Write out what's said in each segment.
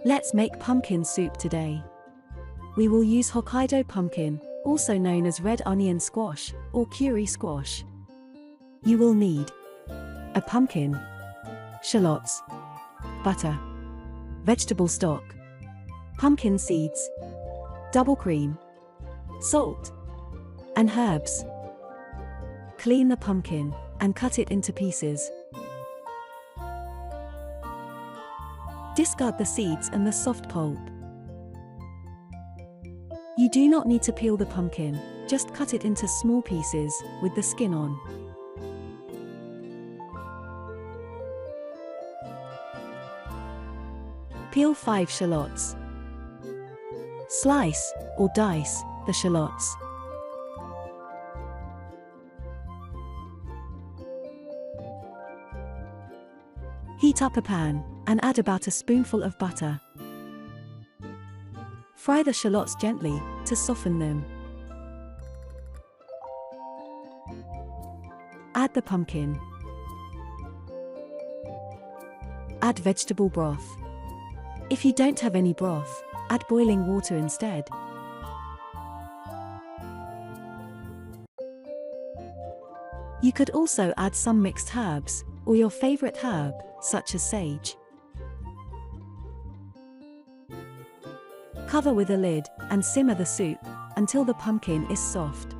Let's make pumpkin soup today. We will use Hokkaido pumpkin, also known as red onion squash or curry squash. You will need a pumpkin, shallots, butter, vegetable stock, pumpkin seeds, double cream, salt, and herbs. Clean the pumpkin and cut it into pieces. Discard the seeds and the soft pulp. You do not need to peel the pumpkin, just cut it into small pieces with the skin on. Peel 5 shallots. Slice or dice the shallots. Heat up a pan and add about a spoonful of butter. Fry the shallots gently to soften them. Add the pumpkin. Add vegetable broth. If you don't have any broth, add boiling water instead. You could also add some mixed herbs, or your favorite herb, such as sage. Cover with a lid and simmer the soup until the pumpkin is soft.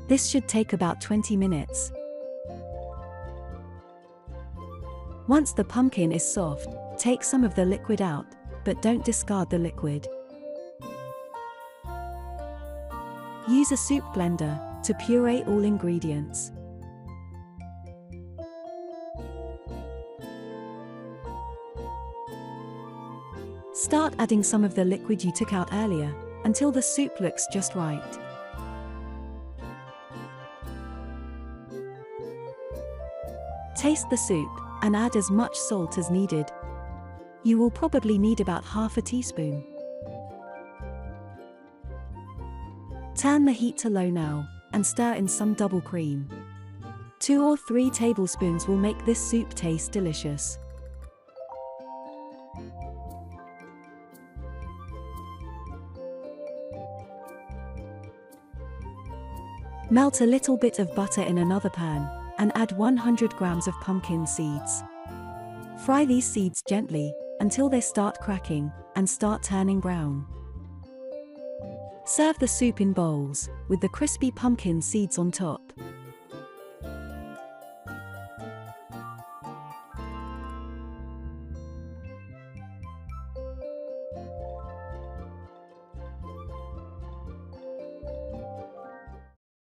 This should take about 20 minutes. Once the pumpkin is soft, take some of the liquid out, but don't discard the liquid. Use a soup blender to puree all ingredients. Start adding some of the liquid you took out earlier, until the soup looks just right. Taste the soup, and add as much salt as needed. You will probably need about half a teaspoon. Turn the heat to low now, and stir in some double cream. 2 or 3 tablespoons will make this soup taste delicious. Melt a little bit of butter in another pan, and add 100 grams of pumpkin seeds. Fry these seeds gently, until they start cracking, and start turning brown. Serve the soup in bowls, with the crispy pumpkin seeds on top.